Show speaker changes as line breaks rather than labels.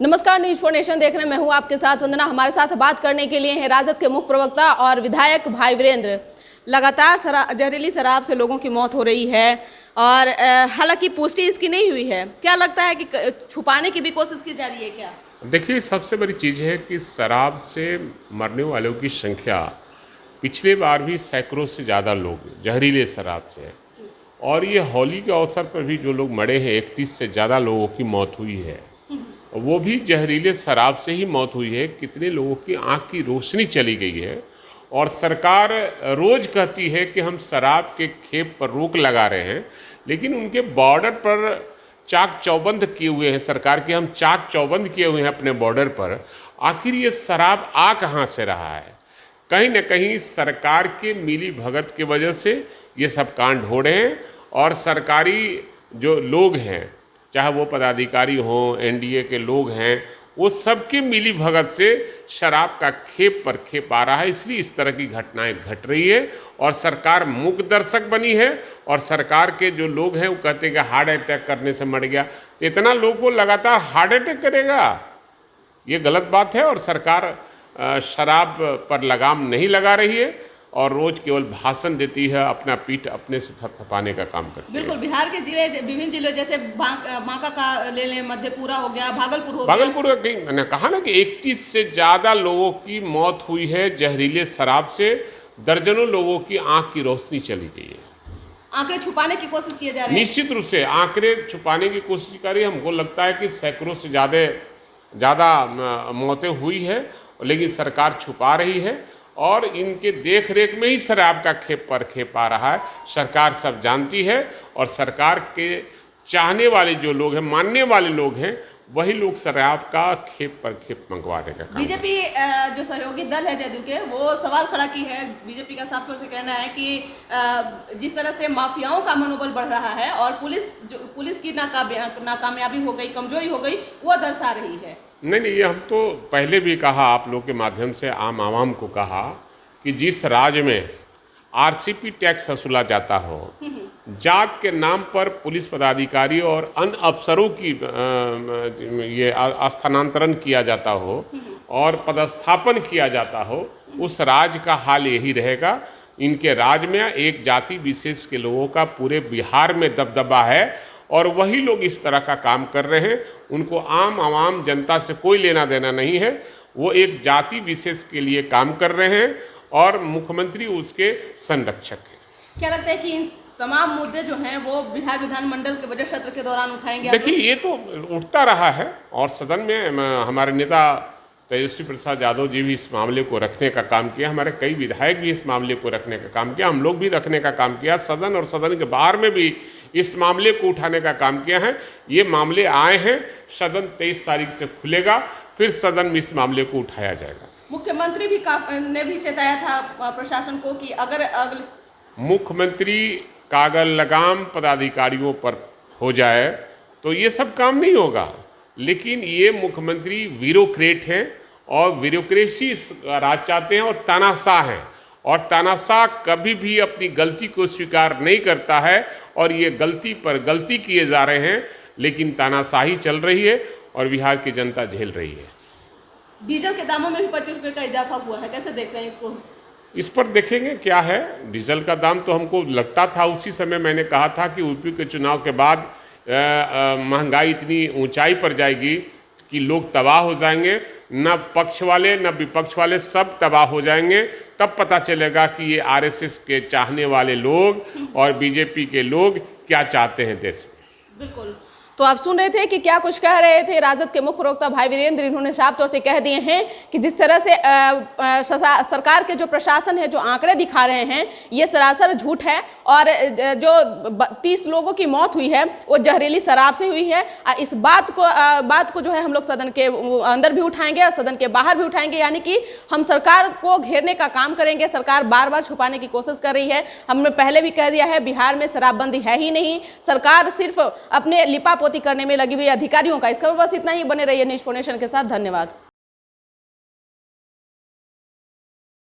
नमस्कार, news 4 nation देख रहे हैं। मैं हूं आपके साथ वंदना। हमारे साथ बात करने के लिए हैं राजद के मुख्य प्रवक्ता और विधायक भाई वीरेंद्र। लगातार जहरीली शराब से लोगों की मौत हो रही है और हालांकि पुष्टि इसकी नहीं हुई है। क्या लगता है कि छुपाने की भी कोशिश की जा रही है क्या?
देखिए, सबसे बड़ी चीज़ है कि शराब से मरने वालों की संख्या पिछले बार भी सैकड़ों से ज़्यादा लोग जहरीले शराब से है और ये होली के अवसर पर भी जो लोग मरे हैं 31 से ज़्यादा लोगों की मौत हुई है, वो भी जहरीले शराब से ही मौत हुई है। कितने लोगों की आंख की रोशनी चली गई है और सरकार रोज़ कहती है कि हम शराब के खेप पर रोक लगा रहे हैं, लेकिन उनके बॉर्डर पर चाक चौबंद किए हुए हैं सरकार के। हम चाक चौबंद किए हुए हैं अपने बॉर्डर पर। आखिर ये शराब आ कहाँ से रहा है? कहीं न कहीं सरकार के मिली भगत की वजह से ये सब कांड हो रहे हैं और सरकारी जो लोग हैं, चाहे वो पदाधिकारी हों, एनडीए के लोग हैं, वो सबके मिली भगत से शराब का खेप पर खेप आ रहा है। इसलिए इस तरह की घटनाएं घट रही है और सरकार मूक दर्शक बनी है और सरकार के जो लोग हैं वो कहते हैं कि हार्ट अटैक करने से मर गया। तो इतना लोग को लगातार हार्ट अटैक करेगा, ये गलत बात है। और सरकार शराब पर लगाम नहीं लगा रही है और रोज केवल भाषण देती है, अपना पीठ अपने से थपथपाने का काम करती है।
बिल्कुल, बिहार के जिले, विभिन्न जिलों जैसे बांका का ले लें, मधेपुरा हो गया, भागलपुर हो गया।
भागलपुर मैंने कहा ना कि 31 से ज़्यादा लोगों की मौत हुई है जहरीले शराब से। दर्जनों लोगों की आंख की रोशनी चली गई है।
आंकड़े छुपाने की कोशिश की जा रही है।
निश्चित रूप से आंकड़े छुपाने की कोशिश कर रही है। हमको लगता है कि सैकड़ों से ज़्यादा मौतें हुई है, लेकिन सरकार छुपा रही है और इनके देख रेख में ही शराब का खेप पर खेप आ रहा है। सरकार सब जानती है और सरकार के चाहने वाले जो लोग हैं, मानने वाले लोग हैं, वही लोग शराब का खेप पर खेप मंगवाने का काम।
बीजेपी जो सहयोगी दल है जदयू के, वो सवाल खड़ा की है। बीजेपी का साफ तौर से कहना है कि जिस तरह से माफियाओं का मनोबल बढ़ रहा है और पुलिस की नाकामयाबी हो गई, कमजोरी हो गई, वो दर्शा रही है।
नहीं, ये हम तो पहले भी कहा, आप लोग के माध्यम से आम आवाम को कहा कि जिस राज्य में आरसीपी टैक्स वसूला जाता हो, जात के नाम पर पुलिस पदाधिकारी और अन्य अफसरों की ये स्थानांतरण किया जाता हो और पदस्थापन किया जाता हो, उस राज्य का हाल यही रहेगा। इनके राज्य में एक जाति विशेष के लोगों का पूरे बिहार में दबदबा है और वही लोग इस तरह का काम कर रहे हैं। उनको आम आवाम जनता से कोई लेना देना नहीं है। वो एक जाति विशेष के लिए काम कर रहे हैं और मुख्यमंत्री उसके संरक्षक हैं।
क्या लगता है कि इन तमाम मुद्दे जो हैं वो बिहार विधानमंडल के बजट सत्र के दौरान उठाएंगे?
देखिए, ये तो उठता रहा है और सदन में हमारे नेता तेजस्वी प्रसाद यादव जी भी इस मामले को रखने का काम किया। हमारे कई विधायक भी इस मामले को रखने का काम किया। हम लोग भी रखने का काम किया। सदन और सदन के बाहर में भी इस मामले को उठाने का काम किया है। ये मामले आए हैं, सदन 23 तारीख से खुलेगा, फिर सदन में इस मामले को उठाया जाएगा।
मुख्यमंत्री ने भी चेताया था प्रशासन को कि अगर
मुख्यमंत्री कागज लगाम पदाधिकारियों पर हो जाए तो ये सब काम नहीं होगा। लेकिन ये मुख्यमंत्री ब्यूरोक्रेट हैं और ब्यूरोक्रेसी राज चाहते हैं और तानाशाह हैं और तानाशाह कभी भी अपनी गलती को स्वीकार नहीं करता है और ये गलती पर गलती किए जा रहे हैं, लेकिन तानाशाही चल रही है और बिहार की जनता झेल रही है।
डीजल के दामों में भी 25 रुपये का इजाफा हुआ है, कैसे देख रहे हैं इसको?
इस पर देखेंगे क्या है। डीजल का दाम तो हमको लगता था, उसी समय मैंने कहा था कि यूपी के चुनाव के बाद महंगाई इतनी ऊंचाई पर जाएगी कि लोग तबाह हो जाएंगे। न पक्ष वाले न विपक्ष वाले, सब तबाह हो जाएंगे। तब पता चलेगा कि ये आरएसएस के चाहने वाले लोग और बीजेपी के लोग क्या चाहते हैं देश में।
बिल्कुल। तो आप सुन रहे थे कि क्या कुछ कह रहे थे राजद के मुख्य प्रवक्ता भाई वीरेंद्र। इन्होंने साफ तौर से कह दिए हैं कि जिस तरह से सरकार के जो प्रशासन है, जो आंकड़े दिखा रहे हैं, ये सरासर झूठ है और जो 30 लोगों की मौत हुई है वो जहरीली शराब से हुई है। इस बात को जो है हम लोग सदन के अंदर भी उठाएंगे और सदन के बाहर भी उठाएंगे, यानी कि हम सरकार को घेरने का काम करेंगे। सरकार बार बार छुपाने की कोशिश कर रही है। हमने पहले भी कह दिया है, बिहार में शराबबंदी है ही नहीं। सरकार सिर्फ अपने लिपापोती करने में लगी हुई अधिकारियों का। इसका बस इतना ही। बने रहिए न्यूज 4 नेशन के साथ। धन्यवाद।